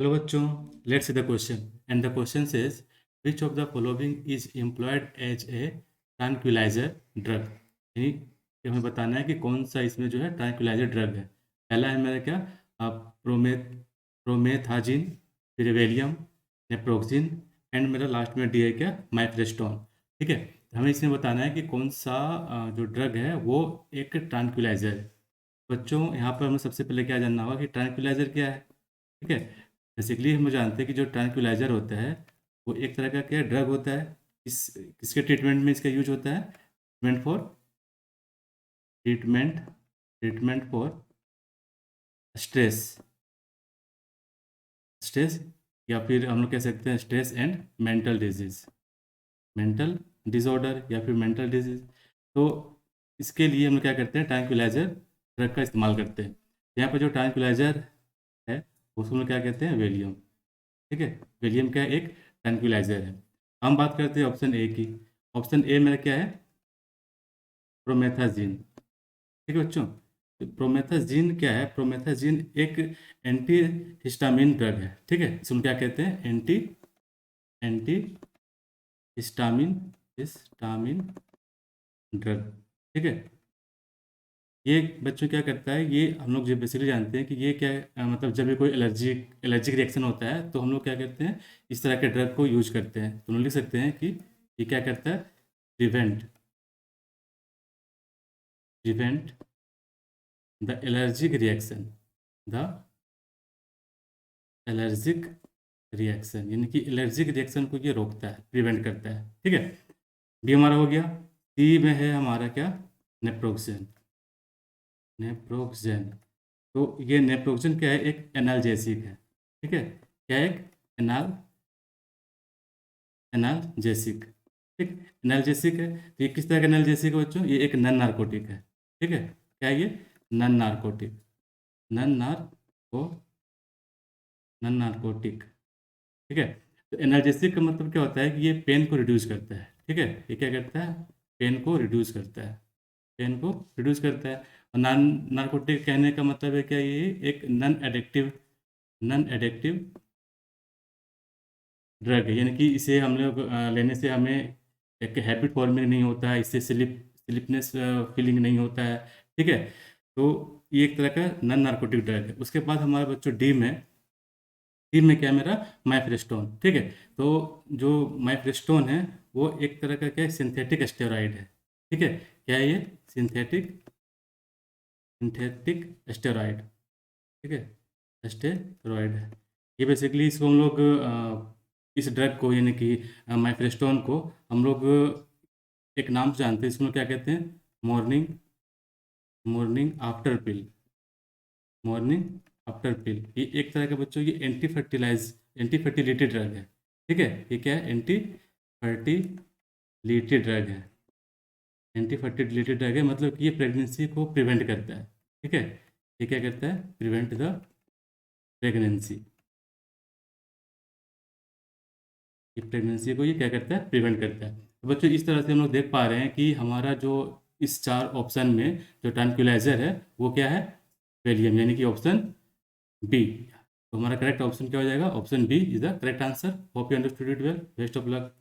Hello बच्चों, let's see the question and the question says which of the following is employed as a tranquilizer drug. यानी कि हमें बताना है कि कौन सा इसमें जो है ट्रैंक्विलाइजर ड्रग है। पहला है मेरा क्या, प्रोमेथ प्रोमेथाजिन, फिर वेलियम, नेप्रोक्सिन एंड मेरा लास्ट में डी है क्या, माइफ्रेस्टोन। ठीक है, हमें इसमें बताना है कि कौन सा जो ड्रग है वो एक ट्रैंक्विलाइजर है। बच्चों यहाँ पर हमें सबसे पहले क्या जानना होगा कि ट्रैंक्विलाइजर क्या है। ठीक है, बेसिकली हम जानते हैं कि जो ट्रैंक्विलाइजर होता है वो एक तरह का क्या ड्रग होता है। किसके ट्रीटमेंट में इसका यूज होता है? Treatment treatment for stress stress या फिर हम लोग कह सकते हैं stress and mental disease, mental disorder या फिर मेंटल डिजीज। तो इसके लिए हम लोग क्या करते हैं, ट्रैंक्विलाइजर ड्रग का इस्तेमाल करते हैं। यहाँ पर जो ट्रैंक्विलाइजर है उसको हम लोग क्या कहते हैं, वेलियम। ठीक है, वेलियम क्या है, एक ट्रैंक्विलाइजर है। हम बात करते हैं ऑप्शन ए की। ऑप्शन ए मेरा क्या है, प्रोमेथाजिन। ठीक है बच्चों, तो प्रोमेथाजिन क्या है, प्रोमेथाजिन एक एंटी हिस्टामिन ड्रग है। ठीक है, इसको हम क्या कहते हैं, anti anti histamine histamine drug. ठीक है, ये बच्चों क्या करता है, ये हम लोग जो बेसिकली जानते हैं कि ये क्या है, मतलब जब भी कोई एलर्जिक रिएक्शन होता है तो हम लोग क्या करते हैं, इस तरह के ड्रग को यूज करते हैं। तो हम लोग लिख सकते हैं कि ये क्या करता है, prevent prevent the allergic reaction, the allergic reaction, यानी कि एलर्जिक रिएक्शन को ये रोकता है, प्रिवेंट करता है। ठीक है, बी हमारा हो गया। सी में है हमारा क्या, नेप्रोक्सेन। नेप्रोक्सेन, तो ये नेप्रोक्सेन क्या है, एक एनाल्जेसिक है। ठीक है, क्या है, एक एनाल्जेसिक। ठीक, एनाल्जेसिक है। तो ये किस तरह का एनाल्जेसिक है बच्चों, ये एक नन नार्कोटिक है। ठीक है, क्या है ये, non narcotic, non narco non narcotic. ठीक है, तो एनाल्जेसिक का मतलब क्या होता है कि ये पेन को रिड्यूस करता है। ठीक है, ये क्या करता है, पेन को रिड्यूस करता है, पेन को रिड्यूस करता है। और नॉन नार्कोटिक कहने का मतलब है क्या, ये एक नन एडिक्टिव ड्रग है। यानी कि इसे हम लोग लेने से हमें एक हैबिट फॉर्मिंग नहीं होता है, इससे स्लिपनेस फीलिंग नहीं होता है। ठीक है, तो ये एक तरह का नन नार्कोटिक ड्रग है। उसके बाद हमारे बच्चों डी में क्या है मेरा, माइफ्रेस्टोन। ठीक है, तो जो माइफ्रेस्टोन है वो एक तरह का क्या है, सिंथेटिक स्टेरॉइड है। ठीक है, क्या है ये, सिंथेटिक सिंथेटिक स्टेरॉइड। ठीक है, स्टेरॉइड है। ये बेसिकली इसको हम लोग इस ड्रग को यानी कि माइफ्रेस्टोन को हम लोग एक नाम से जानते हैं, इसको हम लोग क्या कहते हैं, मॉर्निंग मॉर्निंग आफ्टर पिल, मॉर्निंग आफ्टर पिल। ये एक तरह के बच्चों ये एंटी फर्टिलिटी ड्रग है। ठीक है, ये क्या है, एंटी फर्टिलिटी ड्रग है। एंटी फर्टिलिटी ड्रग है मतलब कि ये प्रेगनेंसी को प्रिवेंट करता है। ठीक है, ये क्या करता है, प्रिवेंट द प्रेगनेंसी, ये प्रेगनेंसी को ये क्या करता है, प्रिवेंट करता है। तो बच्चों इस तरह से हम लोग देख पा रहे हैं कि हमारा जो इस चार ऑप्शन में जो ट्रैंक्विलाइजर है वो क्या है, वेलियम, यानी कि ऑप्शन बी। तो हमारा करेक्ट ऑप्शन क्या हो जाएगा, option B is the correct answer. Hope you understood it well, best of luck.